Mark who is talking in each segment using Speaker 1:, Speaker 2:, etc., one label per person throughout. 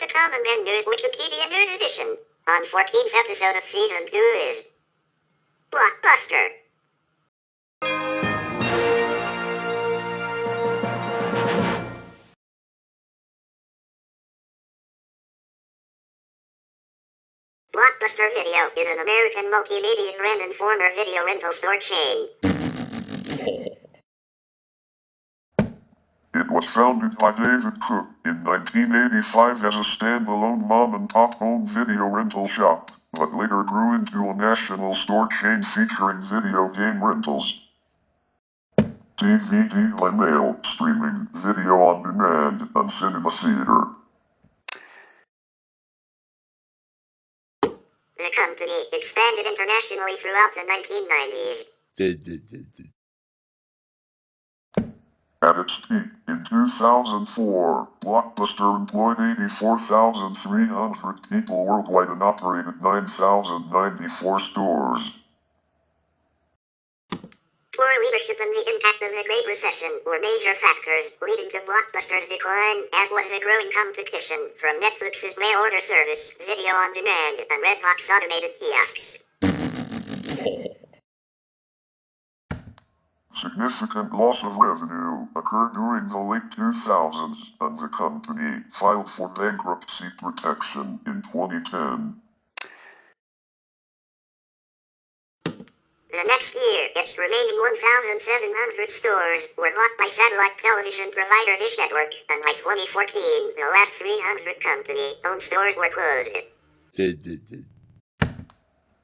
Speaker 1: to Tom and Ben News Wikipedia News Edition. On 14th episode of Season 2 is Blockbuster. Blockbuster Video is an American multimedia brand and former video rental store chain.
Speaker 2: It was founded by David Cook in 1985 as a standalone mom-and-pop home video rental shop, but later grew into a national store chain featuring video game rentals, DVD and mail, streaming, video on demand, and cinema theater.
Speaker 1: The company expanded internationally throughout the 1990s.
Speaker 2: At its peak, in 2004, Blockbuster employed 84,300 people worldwide and operated 9,094 stores.
Speaker 1: Poor leadership and the impact of the Great Recession were major factors leading to Blockbuster's decline, as was the growing competition from Netflix's mail-order service, video on demand, and Redbox automated kiosks.
Speaker 2: Significant loss of revenue occurred during the late 2000s, and the company filed for bankruptcy protection in 2010.
Speaker 1: The next year, its remaining 1,700 stores were bought by satellite television provider Dish Network, and by 2014, the last 300 company-owned stores were closed.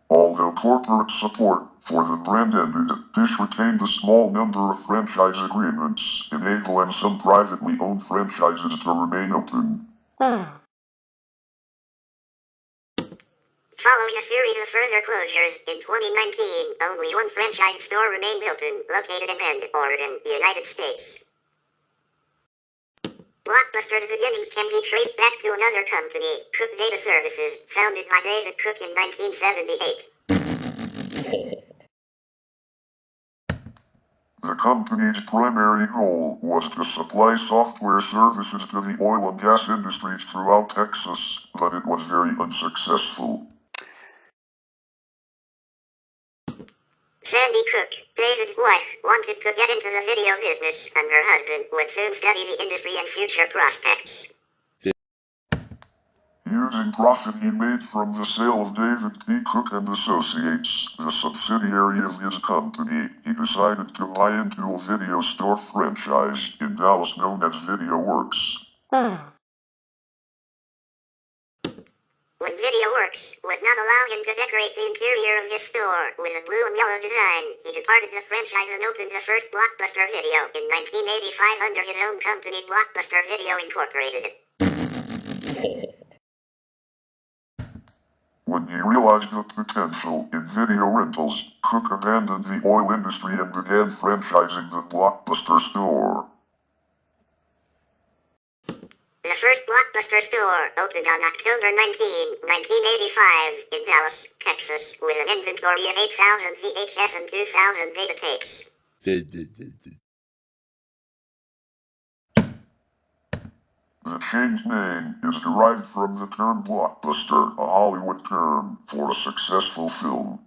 Speaker 2: Although corporate support for the brand ended, Dish retained a small number of franchise agreements, enabling some privately owned franchises to remain open.
Speaker 1: Following a series of further closures, in 2019, only one franchise store remains open, located in Bend, Oregon, United States. Blockbuster's beginnings can be traced back to another company, Cook Data Services, founded by David Cook in 1978.
Speaker 2: The company's primary goal was to supply software services to the oil and gas industries throughout Texas, but it was very unsuccessful.
Speaker 1: Sandy Cook, David's wife, wanted to get into the video business, and her husband would soon study the industry and future prospects.
Speaker 2: Using profit he made from the sale of David P. Cook and Associates, the subsidiary of his company, he decided to buy into a video store franchise in Dallas known as VideoWorks.
Speaker 1: When VideoWorks would not allow him to decorate the interior of his store with a blue and yellow design, he departed the franchise and opened the first Blockbuster Video in 1985 under his own company Blockbuster Video Incorporated.
Speaker 2: When he realized the potential in video rentals, Cook abandoned the oil industry and began franchising the Blockbuster store.
Speaker 1: The first Blockbuster store opened on October 19, 1985, in Dallas, Texas, with an inventory of 8,000 VHS and 2,000 data tapes.
Speaker 2: The chain's name is derived from the term blockbuster, a Hollywood term for a successful film.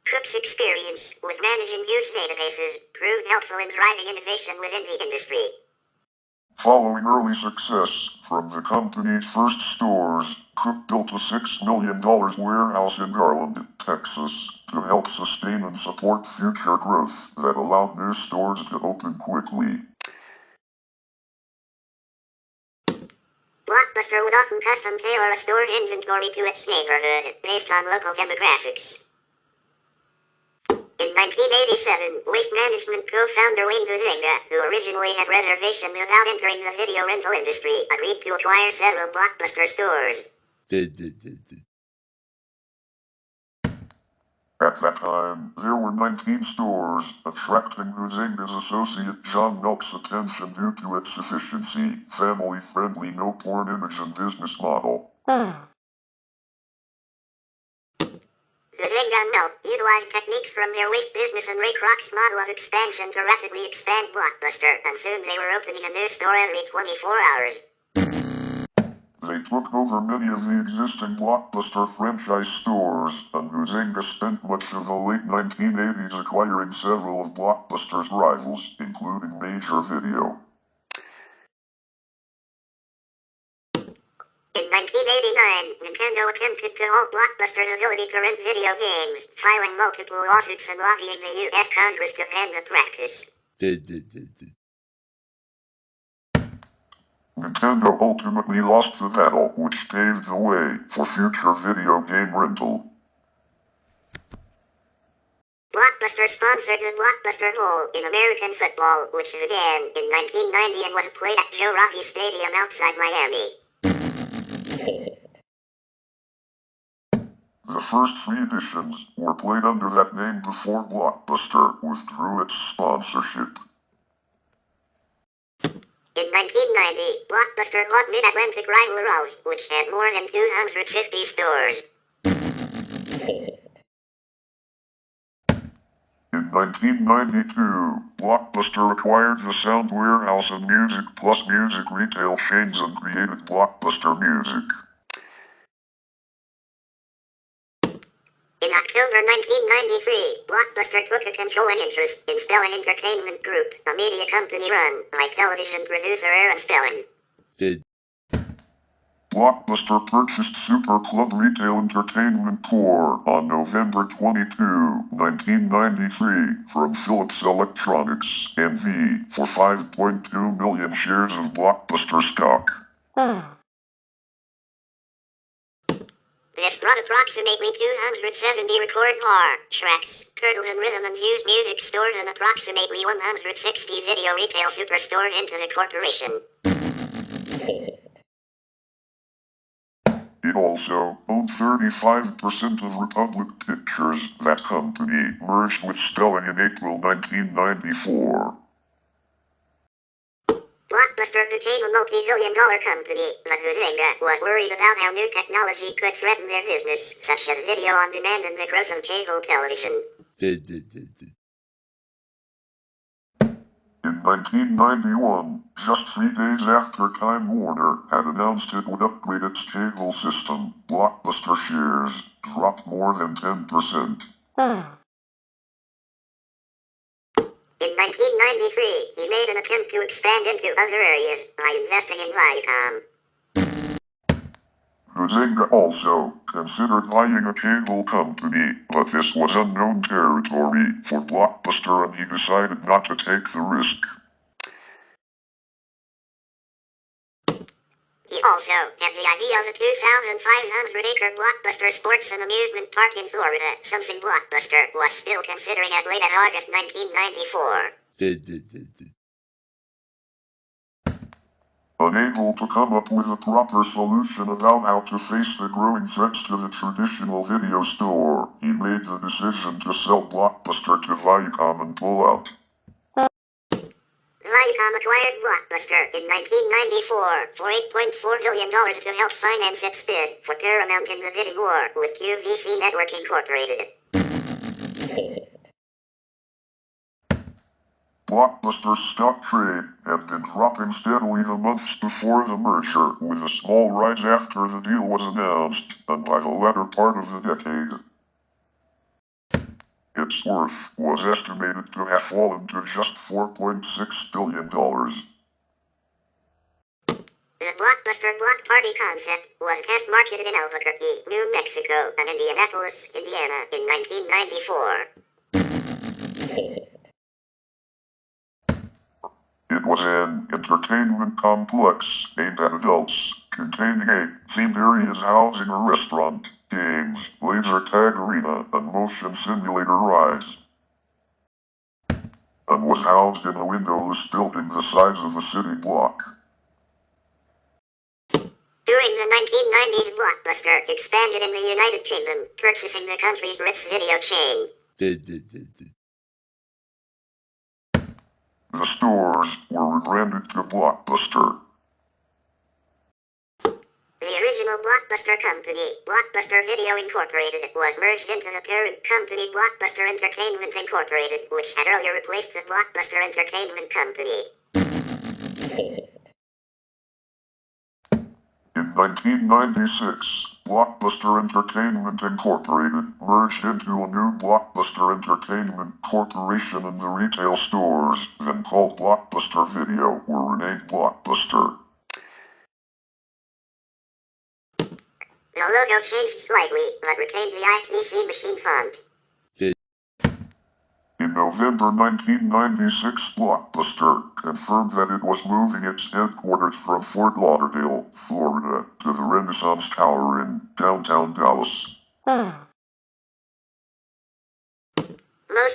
Speaker 1: Cook's experience with managing huge databases proved helpful in driving innovation within the industry.
Speaker 2: Following early success from the company's first stores, Cook built a $6 million warehouse in Garland, Texas, to help sustain and support future growth that allowed new stores to open quickly.
Speaker 1: Blockbuster would often custom tailor a store's inventory to its neighborhood, based on local demographics. In 1987, Waste Management co-founder Wayne Huizenga, who originally had reservations about entering the video rental industry, agreed to acquire several Blockbuster stores.
Speaker 2: At that time, there were 19 stores, attracting Huizenga's associate John Milk's attention due to its efficiency, family-friendly no-porn image and business model.
Speaker 1: Zynga and Milk utilized techniques from their waste business and Ray Kroc's model of expansion to rapidly expand Blockbuster, and soon they were opening a new store every 24 hours.
Speaker 2: They took over many of the existing Blockbuster franchise stores, and Zynga spent much of the late 1980s acquiring several of Blockbuster's rivals, including Major Video.
Speaker 1: In 1989, Nintendo attempted to halt Blockbuster's ability to rent video games, filing multiple lawsuits and lobbying the U.S. Congress to ban the practice.
Speaker 2: Nintendo ultimately lost the battle, which paved the way for future video game rental.
Speaker 1: Blockbuster sponsored the Blockbuster Bowl in American football, which began in 1990 and was played at Joe Robbie Stadium outside Miami.
Speaker 2: The first 3 editions were played under that name before Blockbuster withdrew its sponsorship.
Speaker 1: In 1990, Blockbuster bought Mid-Atlantic rival Rouse, which had more than 250 stores.
Speaker 2: In 1992, Blockbuster acquired the Sound Warehouse and Music Plus music retail chains and created Blockbuster Music.
Speaker 1: In October 1993, Blockbuster took a controlling interest in Stellan Entertainment Group, a media company run by television producer Aaron Stellan.
Speaker 2: Blockbuster purchased Super Club Retail Entertainment Corp. on November 22, 1993 from Philips Electronics, NV, for 5.2 million shares of Blockbuster stock.
Speaker 1: This brought approximately 270 record bar, tracks, turtles and rhythm and views music stores and approximately 160 video retail superstores into the corporation.
Speaker 2: It also owned 35% of Republic Pictures. That company merged with Stellan in April 1994.
Speaker 1: Blockbuster became a multi-billion-dollar company, but Zynga was worried about how new technology could threaten their business, such as video on demand and the growth of cable television.
Speaker 2: In 1991, just 3 days after Time Warner had announced it would upgrade its cable system, Blockbuster shares dropped more than 10%.
Speaker 1: In 1993, he made an attempt to expand into other areas by investing in Viacom.
Speaker 2: Zynga also considered buying a cable company, but this was unknown territory for Blockbuster and he decided not to take the risk.
Speaker 1: He also had the idea of a 2,500-acre Blockbuster sports and amusement park in Florida, something Blockbuster was still considering as late as August 1994.
Speaker 2: Unable to come up with a proper solution about how to face the growing threats to the traditional video store, he made the decision to sell Blockbuster to Viacom and pull out.
Speaker 1: Viacom acquired Blockbuster in 1994 for $8.4 billion to help finance its bid for Paramount in the bidding war with QVC Network Incorporated.
Speaker 2: Blockbuster's stock trade had been dropping steadily the months before the merger, with a small rise after the deal was announced, and by the latter part of the decade, its worth was estimated to have fallen to just $4.6 billion.
Speaker 1: The Blockbuster Block Party concept was test marketed in Albuquerque, New Mexico, and Indianapolis, Indiana, in 1994.
Speaker 2: It was an entertainment complex aimed at adults, containing 8 themed areas housing a restaurant, games, laser tag arena, and motion simulator rides, and was housed in a windowless building the size of a city block.
Speaker 1: During the 1990s, Blockbuster expanded in the United Kingdom, purchasing the country's Ritz video chain.
Speaker 2: The stores were rebranded to Blockbuster.
Speaker 1: The original Blockbuster company, Blockbuster Video Incorporated, was merged into the parent company Blockbuster Entertainment Incorporated, which had earlier replaced the Blockbuster Entertainment Company.
Speaker 2: In 1996, Blockbuster Entertainment Incorporated merged into a new Blockbuster Entertainment Corporation, and the retail stores, then called Blockbuster Video, were renamed Blockbuster.
Speaker 1: The logo changed slightly, but retained the ITC machine font.
Speaker 2: In November 1996, Blockbuster confirmed that it was moving its headquarters from Fort Lauderdale, Florida, to the Renaissance Tower in downtown Dallas.
Speaker 1: Most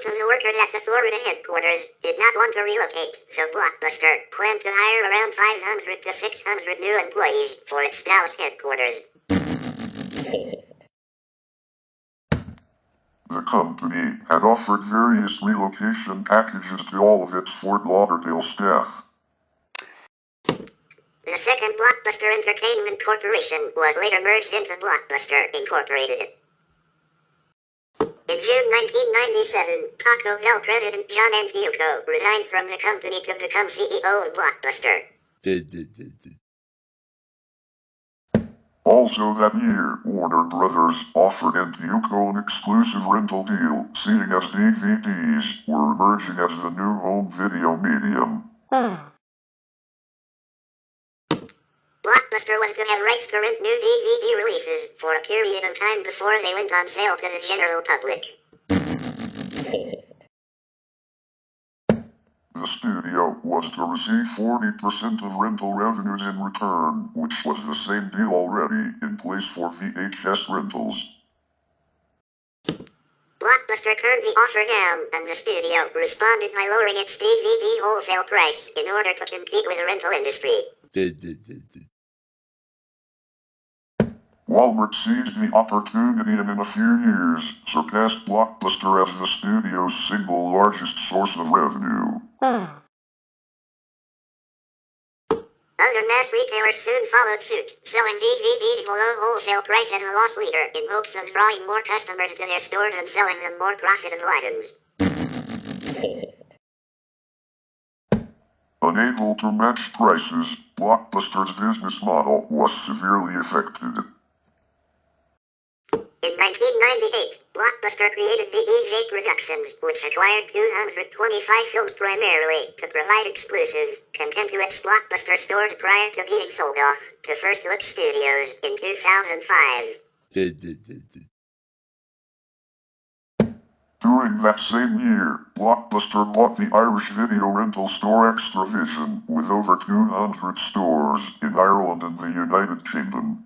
Speaker 1: of the workers at the Florida headquarters did not want to relocate, so Blockbuster planned to hire around 500 to 600 new employees for its Dallas headquarters.
Speaker 2: The company had offered various relocation packages to all of its Fort Lauderdale staff.
Speaker 1: The second Blockbuster Entertainment Corporation was later merged into Blockbuster Incorporated. In June 1997, Taco Bell president John Antioco resigned from the company to become CEO of Blockbuster.
Speaker 2: Also that year, Warner Brothers offered Antioco an exclusive rental deal, seeing as DVDs were emerging as the new home video medium.
Speaker 1: Blockbuster was to have rights to rent new DVD releases for a period of time before they went on sale to the general public.
Speaker 2: The studio was to receive 40% of rental revenues in return, which was the same deal already in place for VHS rentals.
Speaker 1: Blockbuster turned the offer down, and the studio responded by lowering its DVD wholesale price in order to compete with the rental industry.
Speaker 2: Walmart seized the opportunity and in a few years surpassed Blockbuster as the studio's single largest source of revenue.
Speaker 1: Other mass retailers soon followed suit, selling DVDs below wholesale price as a loss leader in hopes of drawing more customers to their stores and selling them more profitable items.
Speaker 2: Unable to match prices, Blockbuster's business model was severely affected.
Speaker 1: In 1998, Blockbuster created the EJ Productions, which acquired 225 films primarily to provide exclusive content to its Blockbuster stores prior to being sold off to First Look Studios in 2005.
Speaker 2: During that same year, Blockbuster bought the Irish video rental store Extravision, with over 200 stores in Ireland and the United Kingdom.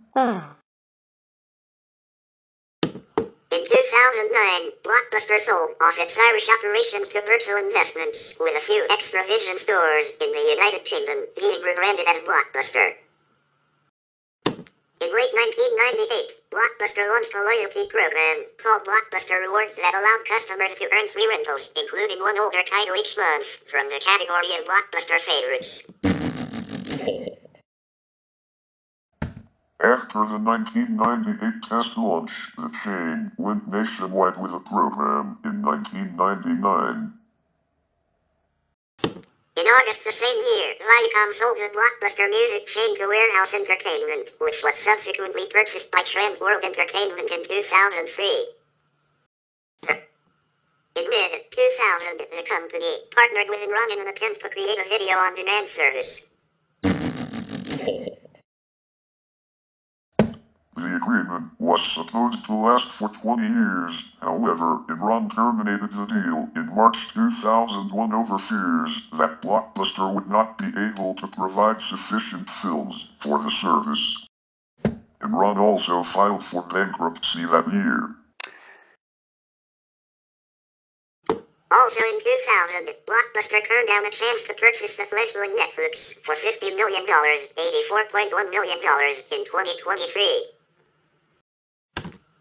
Speaker 1: In 2009, Blockbuster sold off its Irish operations to Virtual Investments, with a few Extravision stores in the United Kingdom being rebranded as Blockbuster. In late 1998, Blockbuster launched a loyalty program called Blockbuster Rewards that allowed customers to earn free rentals, including one older title each month, from the category of Blockbuster favorites.
Speaker 2: After the 1998 test launch, the chain went nationwide with a program in 1999.
Speaker 1: In August the same year, Viacom sold the Blockbuster music chain to Warehouse Entertainment, which was subsequently purchased by Trans World Entertainment in 2003. In mid-2000, the company partnered with Enron in an attempt to create a video-on-demand service.
Speaker 2: The agreement was supposed to last for 20 years, however, Enron terminated the deal in March 2001 over fears that Blockbuster would not be able to provide sufficient films for the service. Enron also filed for bankruptcy that year.
Speaker 1: Also in 2000, Blockbuster turned down a chance to purchase the fledgling Netflix for $50 million, $84.1 million in 2023.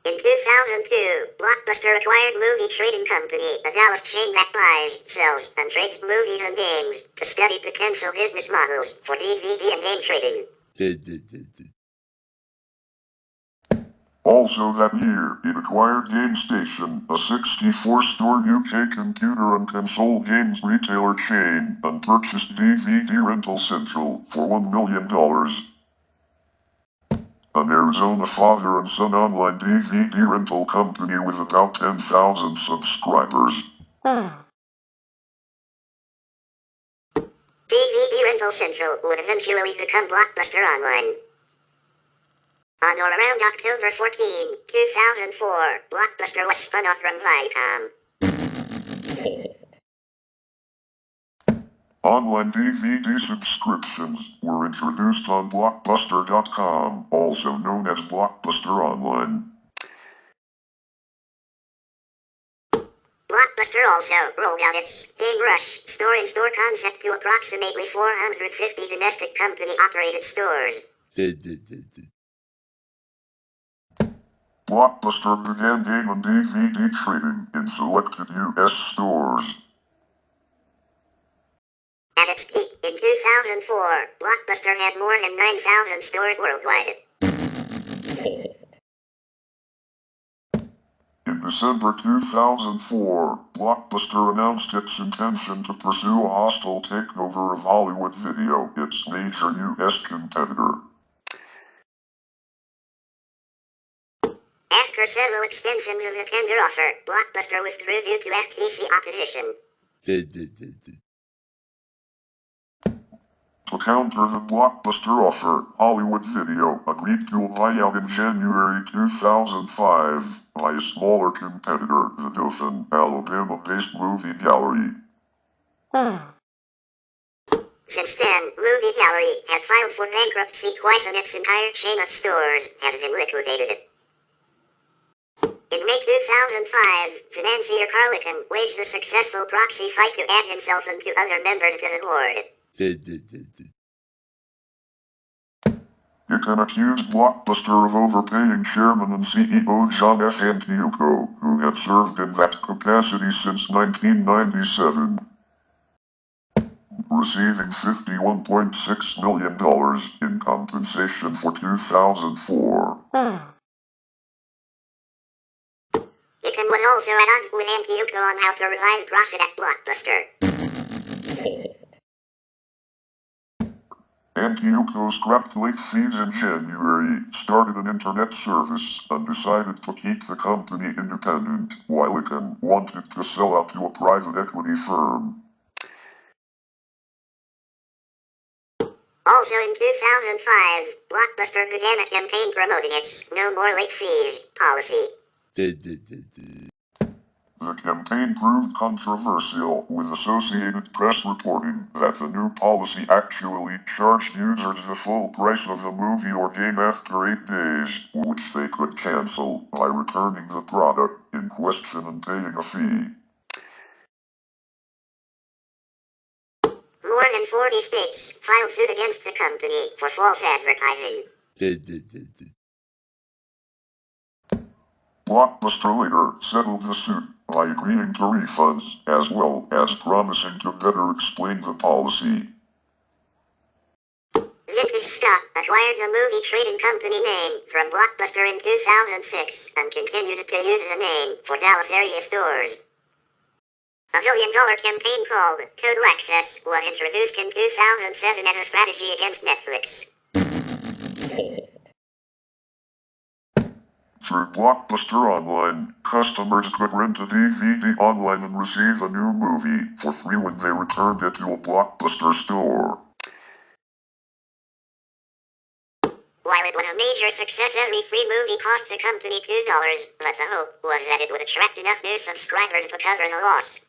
Speaker 1: In 2002, Blockbuster acquired movie trading company, a Dallas chain that buys, sells, and trades movies and games, to study potential business models for DVD and game trading.
Speaker 2: Also that year, it acquired GameStation, a 64-store UK computer and console games retailer chain, and purchased DVD Rental Central for $1 million. An Arizona father and son online DVD rental company with about 10,000 subscribers.
Speaker 1: DVD Rental Central would eventually become Blockbuster Online. On or around October 14, 2004, Blockbuster was spun off from Viacom.
Speaker 2: Online DVD subscriptions were introduced on Blockbuster.com, also known as Blockbuster Online.
Speaker 1: Blockbuster also rolled out its Game Rush store-in-store concept to approximately 450 domestic company-operated stores.
Speaker 2: Blockbuster began game and DVD trading in selected U.S. stores.
Speaker 1: At its peak in 2004, Blockbuster had more than 9,000 stores worldwide.
Speaker 2: In December 2004, Blockbuster announced its intention to pursue a hostile takeover of Hollywood Video, its major U.S. competitor.
Speaker 1: After several extensions of the tender offer, Blockbuster withdrew due to FTC opposition.
Speaker 2: To counter the Blockbuster offer, Hollywood Video agreed to a buyout in January 2005 by a smaller competitor, the Dothan, Alabama-based movie gallery.
Speaker 1: Since then, Movie Gallery has filed for bankruptcy twice and its entire chain of stores has been liquidated. In May 2005, financier Carlican waged a successful proxy fight to add himself and two other members to the board.
Speaker 2: You can accuse Blockbuster of overpaying Chairman and CEO John F. Antioco, who had served in that capacity since 1997, receiving $51.6 million in compensation for 2004.
Speaker 1: Ican was also at odds with Antioco on how to revive profit at Blockbuster.
Speaker 2: Antioco scrapped late fees in January, started an internet service, and decided to keep the company independent, while Ican wanted to sell out to a private equity firm.
Speaker 1: Also in 2005, Blockbuster began a campaign promoting its No More Late Fees policy.
Speaker 2: The campaign proved controversial, with Associated Press reporting that the new policy actually charged users the full price of a movie or game after 8 days, which they could cancel by returning the product in question and paying a fee.
Speaker 1: More than 40 states filed suit against the company for false advertising.
Speaker 2: Blockbuster later settled the suit by agreeing to refunds, as well as promising to better explain the policy.
Speaker 1: Vintage Stock acquired the movie trading company name from Blockbuster in 2006 and continues to use the name for Dallas area stores. A $1 billion campaign called Total Access was introduced in 2007 as a strategy against Netflix.
Speaker 2: Through Blockbuster Online, customers could rent a DVD online and receive a new movie for free when they returned it to a Blockbuster store.
Speaker 1: While it was a major success, every free movie cost the company $2, but the hope was that it would attract enough new subscribers to cover the loss.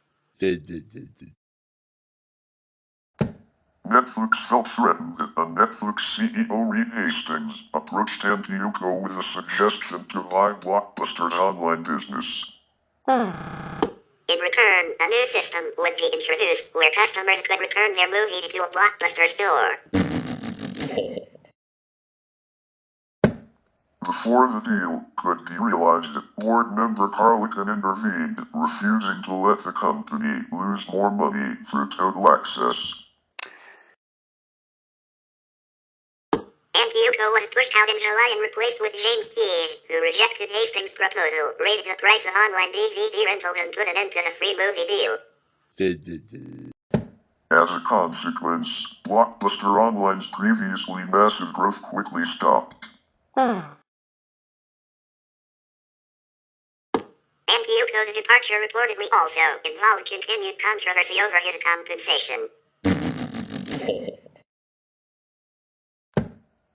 Speaker 2: Netflix felt threatened, and Netflix CEO Reed Hastings approached Antioco with a suggestion to buy Blockbuster's online business.
Speaker 1: In return, a new system would be introduced where customers could return their movies to a Blockbuster store.
Speaker 2: Before the deal could be realized, board member Carlican intervened, refusing to let the company lose more money through Total Access.
Speaker 1: Antioco was pushed out in July and replaced with James Keyes, who rejected Hastings' proposal, raised the price of online DVD rentals and put an end to the free movie deal.
Speaker 2: As a consequence, Blockbuster Online's previously massive growth quickly stopped.
Speaker 1: And Yuko's departure reportedly also involved continued controversy over his compensation.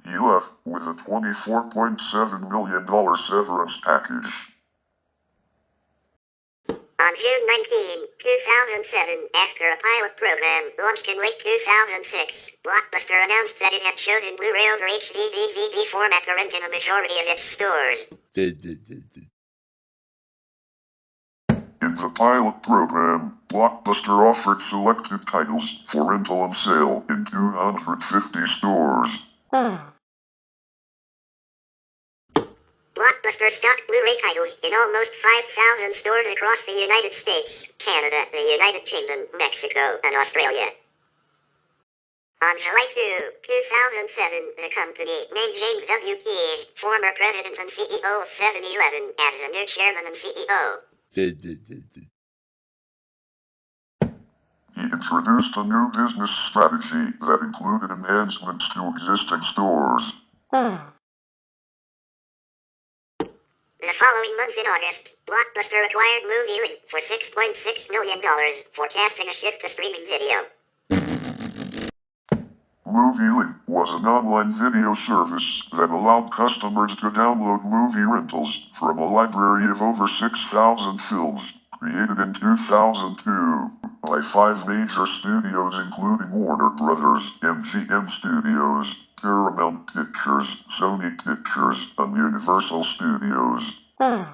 Speaker 2: He left with a $24.7 million severance package.
Speaker 1: On June 19, 2007, after a pilot program launched in late 2006, Blockbuster announced that it had chosen Blu-ray over HD DVD format to rent in a majority of its stores.
Speaker 2: In the pilot program, Blockbuster offered selected titles for rental and sale in 250 stores.
Speaker 1: Blockbuster stocked Blu-ray titles in almost 5,000 stores across the United States, Canada, the United Kingdom, Mexico, and Australia. On July 2, 2007, the company named James W. Keyes, former president and CEO of 7-Eleven, as the new chairman and CEO.
Speaker 2: He introduced a new business strategy that included enhancements to existing stores.
Speaker 1: The following month in August, Blockbuster acquired MovieLink for $6.6 million, forecasting a shift to streaming video.
Speaker 2: MovieLink was an online video service that allowed customers to download movie rentals from a library of over 6,000 films, created in 2002 by 5 major studios including Warner Brothers, MGM Studios, Paramount Pictures, Sony Pictures, and Universal Studios.
Speaker 1: The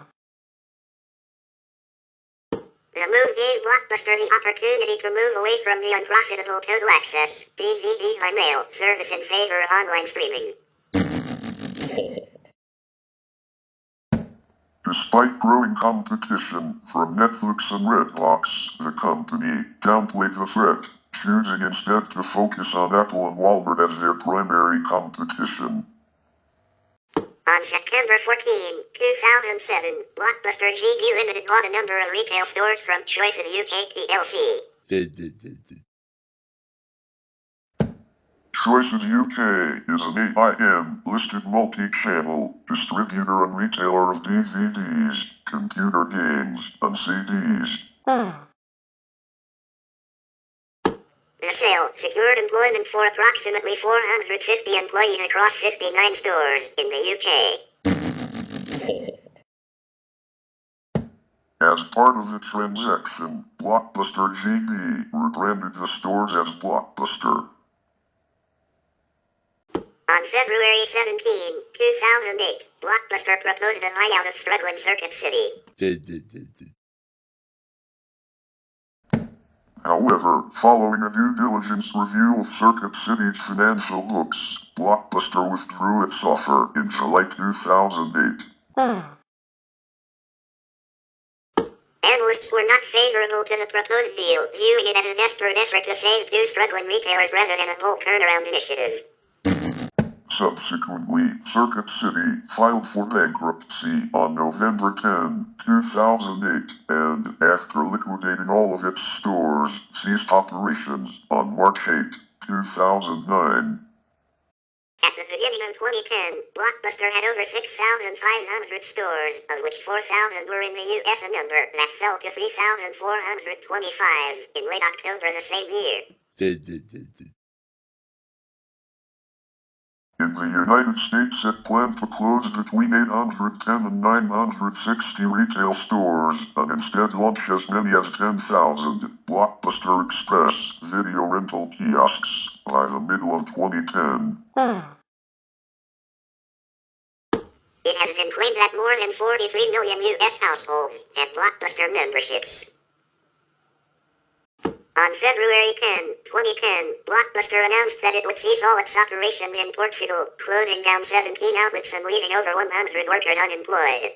Speaker 1: move gave Blockbuster the opportunity to move away from the unprofitable total access DVD by mail service in favor of online streaming.
Speaker 2: Despite growing competition from Netflix and Redbox, the company downplayed the threat, choosing instead to focus on Apple and Walmart as their primary competition.
Speaker 1: On September 14, 2007, Blockbuster GB Limited bought a number of retail stores from Choices UK plc.
Speaker 2: Choices UK is an AIM-listed multi-channel distributor and retailer of DVDs, computer games, and CDs.
Speaker 1: The sale secured employment for approximately 450 employees across 59 stores in the UK.
Speaker 2: As part of the transaction, Blockbuster GB rebranded the stores as Blockbuster.
Speaker 1: On February 17, 2008, Blockbuster proposed a buyout of struggling Circuit City.
Speaker 2: However, following a due diligence review of Circuit City's financial books, Blockbuster withdrew its offer in July 2008.
Speaker 1: Analysts were not favorable to the proposed deal, viewing it as a desperate effort to save two struggling retailers rather than a whole turnaround initiative.
Speaker 2: Subsequently, Circuit City filed for bankruptcy on November 10, 2008, and, after liquidating all of its stores, ceased operations on March 8, 2009.
Speaker 1: At the beginning of 2010, Blockbuster had over 6,500 stores, of which 4,000 were in the US, a number that fell to 3,425 in late October the same year.
Speaker 2: In the United States, it planned to close between 810 and 960 retail stores, and instead launch as many as 10,000 Blockbuster Express video rental kiosks by the middle of 2010.
Speaker 1: It has been claimed that more than 43 million US households have Blockbuster memberships. On February 10, 2010, Blockbuster announced that it would cease all its operations in Portugal, closing down 17 outlets and leaving over 100 workers unemployed.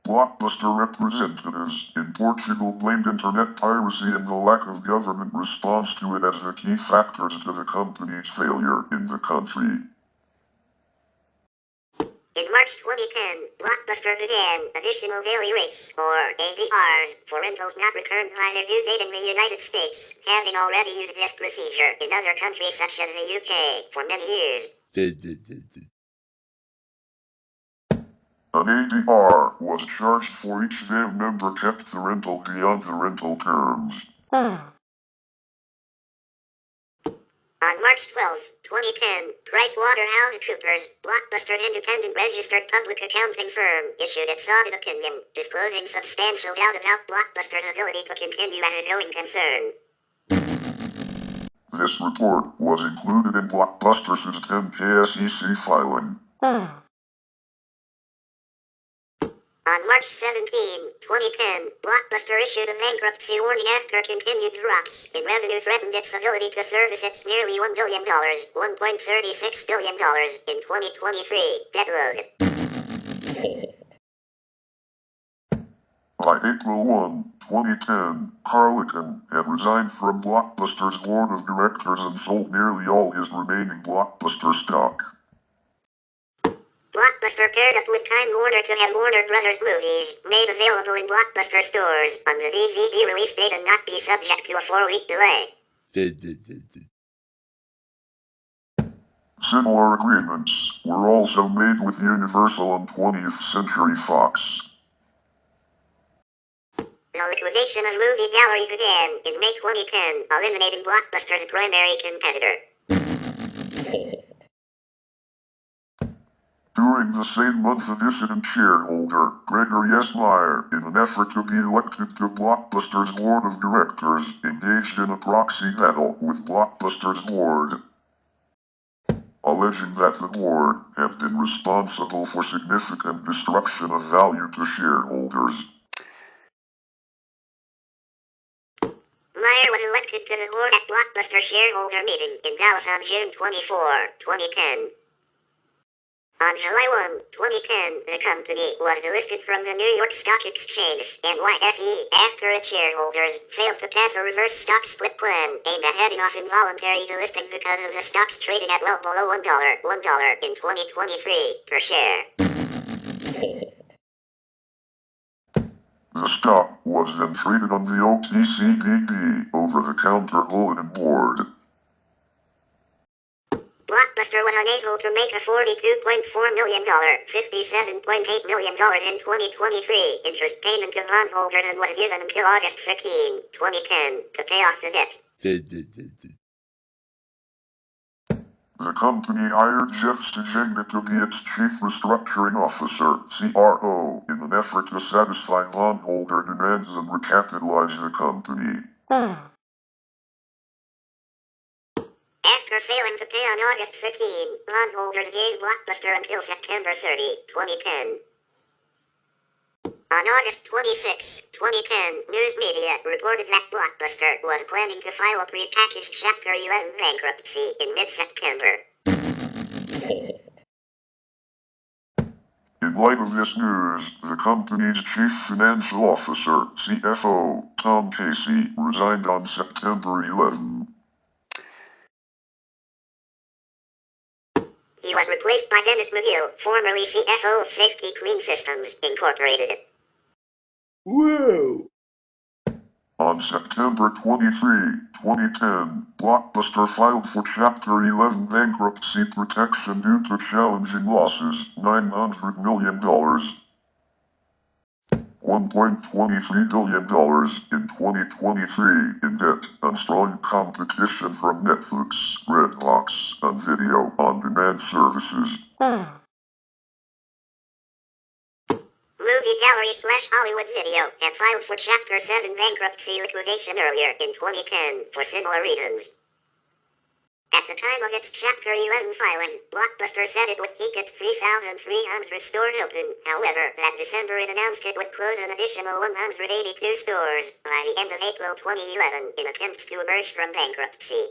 Speaker 2: Blockbuster representatives in Portugal blamed internet piracy and the lack of government response to it as the key factors to the company's failure in the country.
Speaker 1: In March 2010, Blockbuster began additional daily rates, or ADRs, for rentals not returned by their due date in the United States, having already used this procedure in other countries such as the UK for many years.
Speaker 2: An ADR was charged for each day a member kept the rental beyond the rental terms.
Speaker 1: On March 12, 2010, PricewaterhouseCoopers, Blockbuster's independent registered public accounting firm, issued its audit opinion, disclosing substantial doubt about Blockbuster's ability to continue as a going concern.
Speaker 2: This report was included in Blockbuster's 10-K SEC filing.
Speaker 1: On March 17, 2010, Blockbuster issued a bankruptcy warning after continued drops in revenue threatened its ability to service its nearly $1 billion, $1.36 billion in 2023 debt load.
Speaker 2: By April 1, 2010, Carleton had resigned from Blockbuster's board of directors and sold nearly all his remaining Blockbuster stock.
Speaker 1: Blockbuster paired up with Time Warner to have Warner Brothers movies made available in Blockbuster stores on the DVD release date and not be subject to a 4-week delay.
Speaker 2: Similar agreements were also made with Universal and 20th Century Fox.
Speaker 1: The liquidation of Movie Gallery began in May 2010, eliminating Blockbuster's primary competitor.
Speaker 2: During the same month, a dissident shareholder, Gregory S. Meyer, in an effort to be elected to Blockbuster's board of directors, engaged in a proxy battle with Blockbuster's board, alleging that the board had been responsible for significant destruction of value to shareholders.
Speaker 1: Meyer was elected to the board at Blockbuster shareholder meeting in Dallas on June 24, 2010. On July 1, 2010, the company was delisted from the New York Stock Exchange, NYSE, after its shareholders failed to pass a reverse stock split plan aimed at heading off involuntary delisting because of the stocks trading at well below $1 in 2023 per share.
Speaker 2: The stock was then traded on the OTCQB over-the-counter bulletin board.
Speaker 1: Blockbuster was unable to make a $42.4 million, $57.8 million in 2023 interest payment to bondholders and was given until August 15, 2010 to pay off the debt.
Speaker 2: The company hired Jeff Stajegna to be its chief restructuring officer, CRO, in an effort to satisfy bondholder demands and recapitalize the company.
Speaker 1: After failing to pay on August 15, bondholders gave Blockbuster until September 30, 2010. On August 26, 2010, news media reported that Blockbuster was planning to file a prepackaged Chapter 11 bankruptcy in mid-September.
Speaker 2: In light of this news, the company's chief financial officer, CFO, Tom Casey, resigned on September 11.
Speaker 1: He was replaced by Dennis McGill, formerly CFO of Safety Clean Systems, Incorporated.
Speaker 3: Whoa!
Speaker 2: On September 23, 2010, Blockbuster filed for Chapter 11 bankruptcy protection due to challenging losses, $900 million. $1.23 billion in 2023 in debt and strong competition from Netflix, Redbox, and video on-demand services.
Speaker 1: Movie Gallery / Hollywood Video had filed for Chapter 7 bankruptcy liquidation earlier in 2010 for similar reasons. At the time of its Chapter 11 filing, Blockbuster said it would keep its 3,300 stores open. However, that December it announced it would close an additional 182 stores by the end of April 2011 in attempts to emerge from bankruptcy.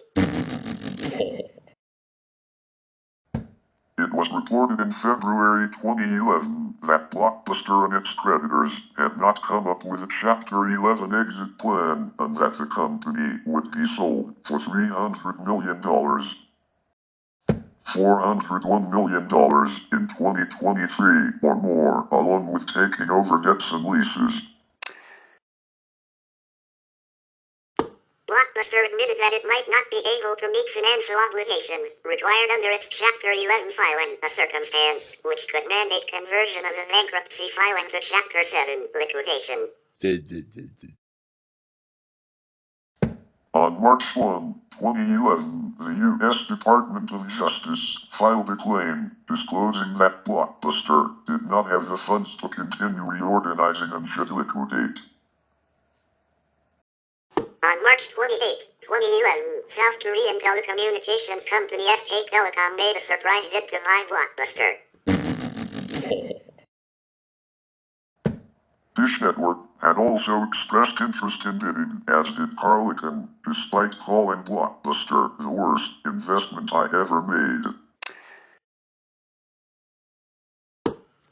Speaker 2: It was reported in February 2011 that Blockbuster and its creditors had not come up with a Chapter 11 exit plan and that the company would be sold for $300 million. $401 million in 2023 or more, along with taking over debts and leases.
Speaker 1: Blockbuster admitted that it might not be able to meet financial obligations required under its Chapter 11 filing, a circumstance which could mandate conversion of the bankruptcy filing to Chapter 7 liquidation.
Speaker 2: On March 1, 2011, the U.S. Department of Justice filed a claim disclosing that Blockbuster did not have the funds to continue reorganizing and should liquidate.
Speaker 1: On March 28, 2011, South Korean telecommunications company SK Telecom made a surprise bid to buy Blockbuster.
Speaker 2: Dish Network had also expressed interest in bidding, as did Carleton, despite calling Blockbuster the worst investment I ever made.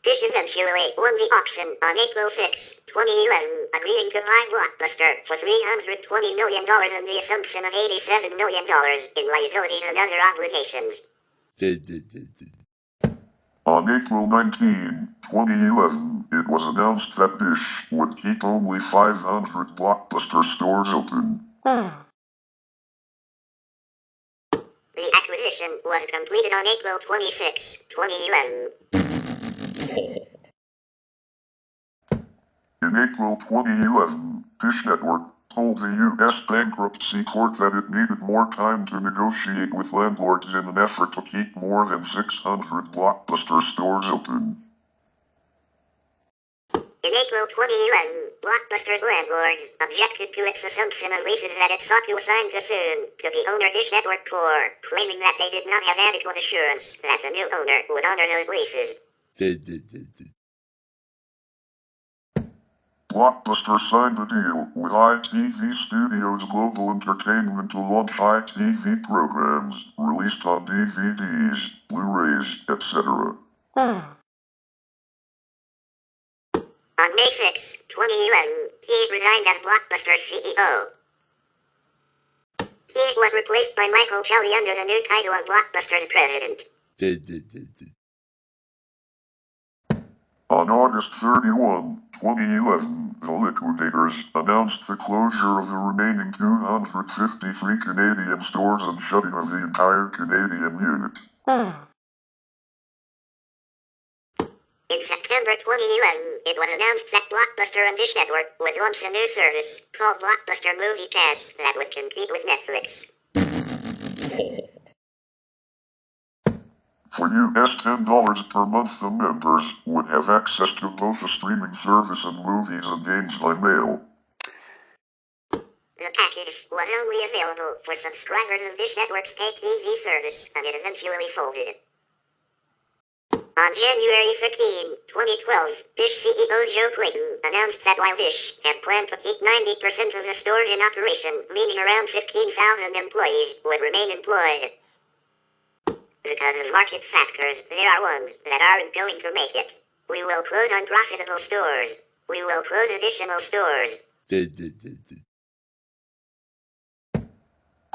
Speaker 1: Dish eventually won the auction on April 6, 2011, agreeing to buy Blockbuster for $320 million and the assumption of $87 million in liabilities and other obligations.
Speaker 2: On April 19, 2011, it was announced that Dish would keep only 500 Blockbuster stores open.
Speaker 1: The acquisition was completed on April 26, 2011.
Speaker 2: In April 2011, Dish Network told the U.S. bankruptcy court that it needed more time to negotiate with landlords in an effort to keep more than 600 Blockbuster stores open.
Speaker 1: In April 2011, Blockbuster's landlords objected to its assumption of leases that it sought to assign too soon to the owner Dish Network Corp., claiming that they did not have adequate assurance that the new owner would honor those leases.
Speaker 2: Blockbuster signed a deal with ITV Studios Global Entertainment to launch ITV programs released on DVDs, Blu-rays, etc.
Speaker 1: On May 6, 2011, Keyes resigned as Blockbuster's CEO. Keyes was replaced by Michael Kelly under the new title of Blockbuster's president.
Speaker 2: On August 31, 2011, the liquidators announced the closure of the remaining 253 Canadian stores and shutting of the entire Canadian unit.
Speaker 1: In September 2011, it was announced that Blockbuster and Dish Network would launch a new service called Blockbuster Movie Pass that would compete with Netflix.
Speaker 2: For US $10 per month, the members would have access to both a streaming service and movies and games by mail.
Speaker 1: The package was only available for subscribers of Dish Network's pay TV service, and it eventually folded. On January 15, 2012, Dish CEO Joe Clayton announced that while Dish had planned to keep 90% of the stores in operation, meaning around 15,000 employees would remain employed. Because of market factors, there are ones that aren't going to make it. We will close unprofitable stores. We will close additional stores.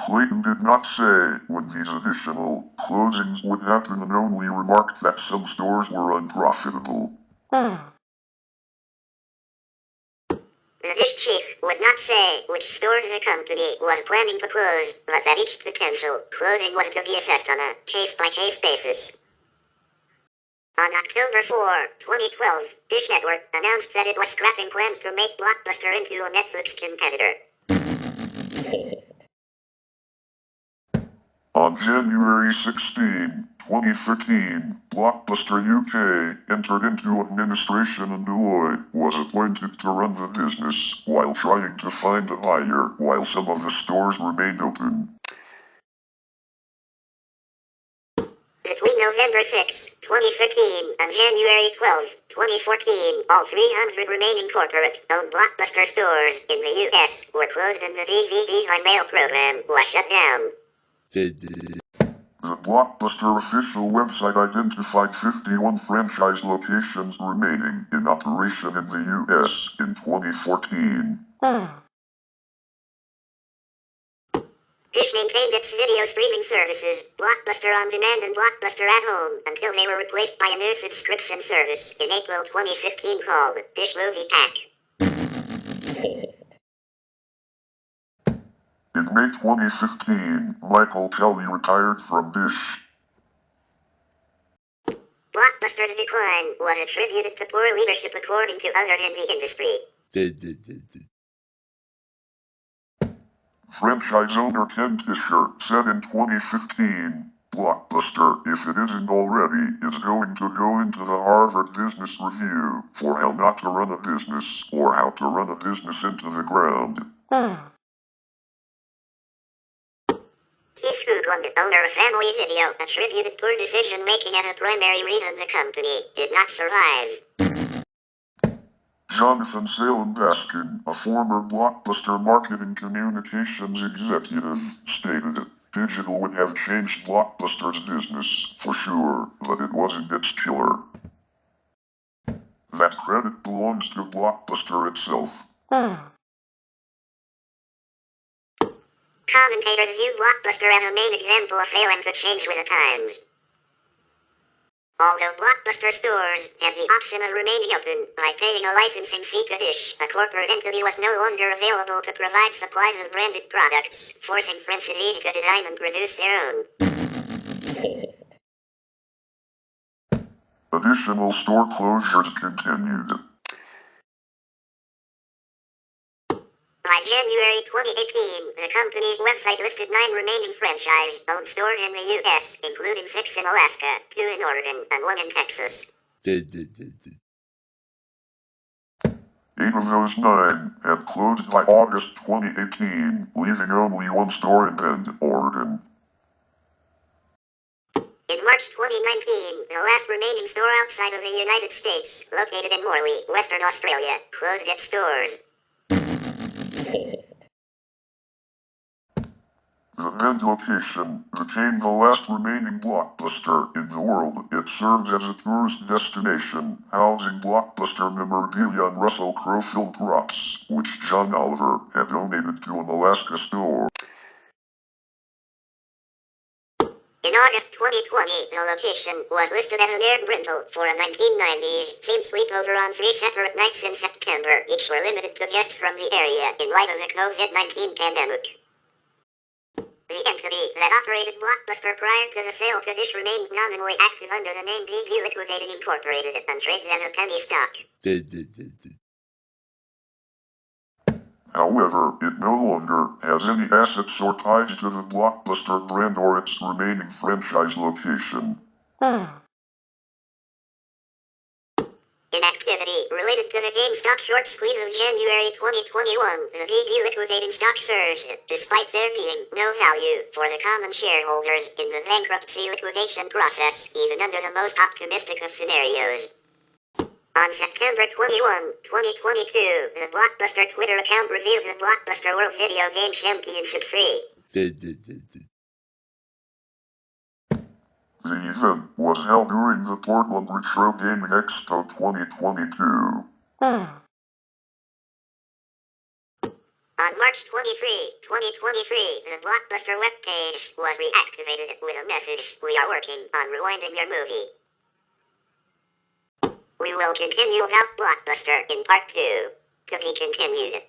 Speaker 2: Clayton did not say when these additional closings would happen and only remarked that some stores were unprofitable.
Speaker 1: The Dish chief would not say which stores the company was planning to close, but that each potential closing was to be assessed on a case-by-case basis. On October 4, 2012, Dish Network announced that it was scrapping plans to make Blockbuster into a Netflix competitor.
Speaker 2: On January 16, 2013, Blockbuster UK entered into administration and Deloitte was appointed to run the business while trying to find a buyer while some of the stores remained open.
Speaker 1: Between November 6, 2013 and January 12, 2014, all 300 remaining corporate-owned Blockbuster stores in the U.S. were closed and the DVD by mail program was shut down.
Speaker 2: The Blockbuster official website identified 51 franchise locations remaining in operation in the U.S. in 2014.
Speaker 1: Dish maintained its video streaming services, Blockbuster On Demand and Blockbuster at Home, until they were replaced by a new subscription service in April 2015 called Dish Movie Pack.
Speaker 2: In May 2015, Michael Kelly retired from Dish.
Speaker 1: Blockbuster's decline was attributed to poor leadership according to others in the industry.
Speaker 2: Franchise owner Ken Fisher said in 2015, Blockbuster, if it isn't already, is going to go into the Harvard Business Review for how not to run a business or how to run a business into the ground.
Speaker 1: Keith Goodwin, owner of Family Video, attributed poor decision-making as a primary reason the company did not survive.
Speaker 2: Jonathan Salem Baskin, a former Blockbuster marketing communications executive, stated that digital would have changed Blockbuster's business, for sure, but it wasn't its killer. That credit belongs to Blockbuster itself.
Speaker 1: Commentators view Blockbuster as a main example of failing to change with the times. Although Blockbuster stores had the option of remaining open by paying a licensing fee to Dish, a corporate entity was no longer available to provide supplies of branded products, forcing franchisees to design and produce their own.
Speaker 2: Additional store closures continued.
Speaker 1: By January 2018, the company's website listed 9 remaining franchise-owned stores in the U.S., including 6 in Alaska, 2 in Oregon, and 1 in Texas.
Speaker 2: 8 of those 9 had closed by August 2018, leaving only 1 store in Bend, Oregon.
Speaker 1: In March 2019, the last remaining store outside of the United States, located in Morley, Western Australia, closed its doors.
Speaker 2: The Bend location became the last remaining Blockbuster in the world. It served as a tourist destination, housing Blockbuster memorabilia and Russell Crowe-filled props, which John Oliver had donated to an Alaska store.
Speaker 1: In August 2020, the location was listed as an aired rental for a 1990s themed sleepover on 3 separate nights in September. Each were limited to guests from the area in light of the COVID-19 pandemic. The entity that operated Blockbuster prior to the sale to Dish remains nominally active under the name BD Liquidating Incorporated and trades as a penny stock.
Speaker 2: However, it no longer has any assets or ties to the Blockbuster brand or its remaining franchise location.
Speaker 1: Inactivity related to the GameStop short squeeze of January 2021, the BD liquidating stock surged, despite there being no value for the common shareholders in the bankruptcy liquidation process, even under the most optimistic of scenarios. On September 21, 2022, the Blockbuster Twitter account revealed the Blockbuster World Video Game Championship free.
Speaker 2: The event was held during the Portland Retro Gaming Expo 2022.
Speaker 1: On March 23, 2023, the Blockbuster webpage was reactivated with a message, "We are working on rewinding your movie. We will continue about Blockbuster in part 2. To be continued."